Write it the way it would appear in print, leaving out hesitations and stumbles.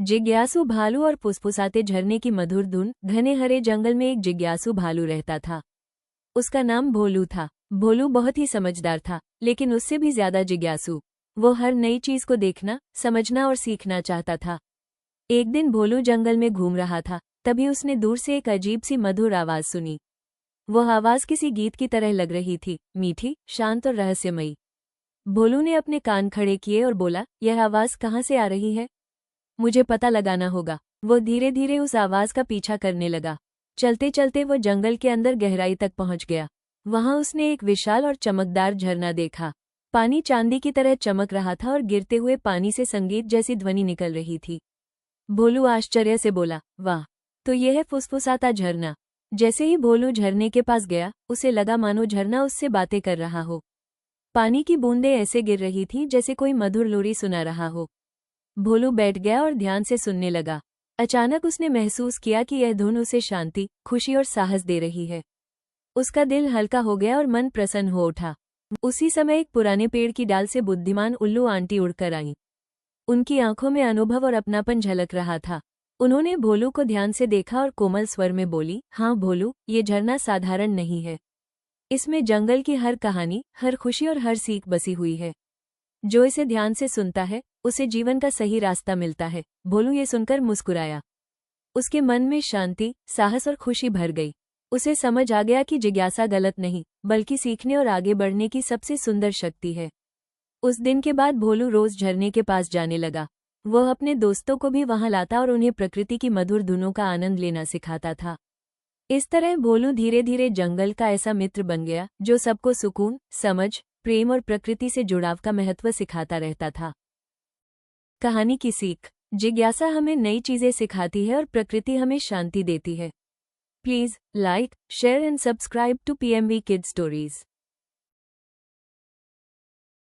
जिज्ञासु भालू और फुसफुसाते झरने की मधुर धुन। घने हरे जंगल में एक जिज्ञासु भालू रहता था। उसका नाम भोलू था। भोलू बहुत ही समझदार था, लेकिन उससे भी ज्यादा जिज्ञासु। वो हर नई चीज को देखना, समझना और सीखना चाहता था। एक दिन भोलू जंगल में घूम रहा था, तभी उसने दूर से एक अजीब सी मधुर आवाज सुनी। वह आवाज किसी गीत की तरह लग रही थी, मीठी, शांत और रहस्यमयी। भोलू ने अपने कान खड़े किए और बोला, यह आवाज कहाँ से आ रही है? मुझे पता लगाना होगा। वो धीरे धीरे उस आवाज का पीछा करने लगा। चलते चलते वो जंगल के अंदर गहराई तक पहुंच गया। वहां उसने एक विशाल और चमकदार झरना देखा। पानी चांदी की तरह चमक रहा था और गिरते हुए पानी से संगीत जैसी ध्वनि निकल रही थी। भोलू आश्चर्य से बोला, वाह, तो यह है फुसफुसाता झरना। जैसे ही भोलू झरने के पास गया, उसे लगा मानो झरना उससे बातें कर रहा हो। पानी की बूंदें ऐसे गिर रही थी जैसे कोई मधुर लोरी सुना रहा हो। भोलू बैठ गया और ध्यान से सुनने लगा। अचानक उसने महसूस किया कि यह धुन उसे शांति, खुशी और साहस दे रही है। उसका दिल हल्का हो गया और मन प्रसन्न हो उठा। उसी समय एक पुराने पेड़ की डाल से बुद्धिमान उल्लू आंटी उड़कर आईं। उनकी आंखों में अनुभव और अपनापन झलक रहा था। उन्होंने भोलू को ध्यान से देखा और कोमल स्वर में बोली, हाँ भोलू, ये झरना साधारण नहीं है। इसमें जंगल की हर कहानी, हर खुशी और हर सीख बसी हुई है। जो इसे ध्यान से सुनता है, उसे जीवन का सही रास्ता मिलता है। भोलू ये सुनकर मुस्कुराया। उसके मन में शांति, साहस और खुशी भर गई। उसे समझ आ गया कि जिज्ञासा गलत नहीं, बल्कि सीखने और आगे बढ़ने की सबसे सुंदर शक्ति है। उस दिन के बाद भोलू रोज झरने के पास जाने लगा। वह अपने दोस्तों को भी वहां लाता और उन्हें प्रकृति की मधुर धुनों का आनंद लेना सिखाता था। इस तरह भोलू धीरे धीरे जंगल का ऐसा मित्र बन गया जो सबको सुकून, समझ, प्रेम और प्रकृति से जुड़ाव का महत्व सिखाता रहता था। कहानी की सीख। जिज्ञासा हमें नई चीजें सिखाती है और प्रकृति हमें शांति देती है। Please like, share and subscribe to PMV Kids Stories।